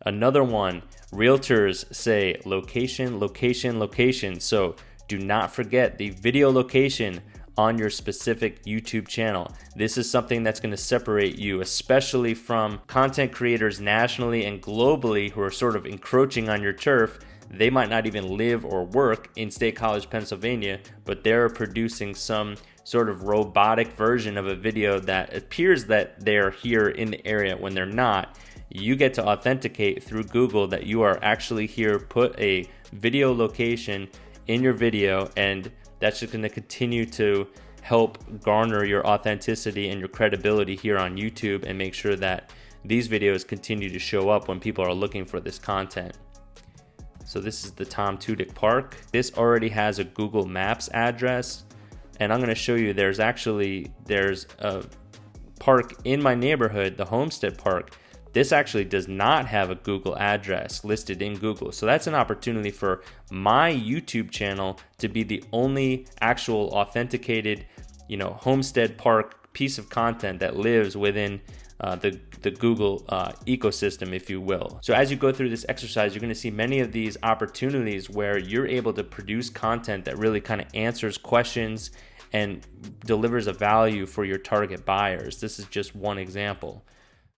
Another one, realtors say location, location, location. So do not forget the video location on your specific YouTube channel. This is something that's going to separate you, especially from content creators nationally and globally who are sort of encroaching on your turf. They might not even live or work in State College, Pennsylvania, but they're producing some sort of robotic version of a video that appears that they're here in the area when they're not. You get to authenticate through Google that you are actually here, put a video location in your video, and that's just going to continue to help garner your authenticity and your credibility here on YouTube and make sure that these videos continue to show up when people are looking for this content. So this is the Tom Tudyk Park. This already has a Google Maps address, and I'm going to show you there's a park in my neighborhood, the Homestead Park. This actually does not have a Google address listed in Google. So that's an opportunity for my YouTube channel to be the only actual authenticated, Homestead Park piece of content that lives within the Google ecosystem, if you will. So as you go through this exercise, you're going to see many of these opportunities where you're able to produce content that really kind of answers questions and delivers a value for your target buyers. This is just one example.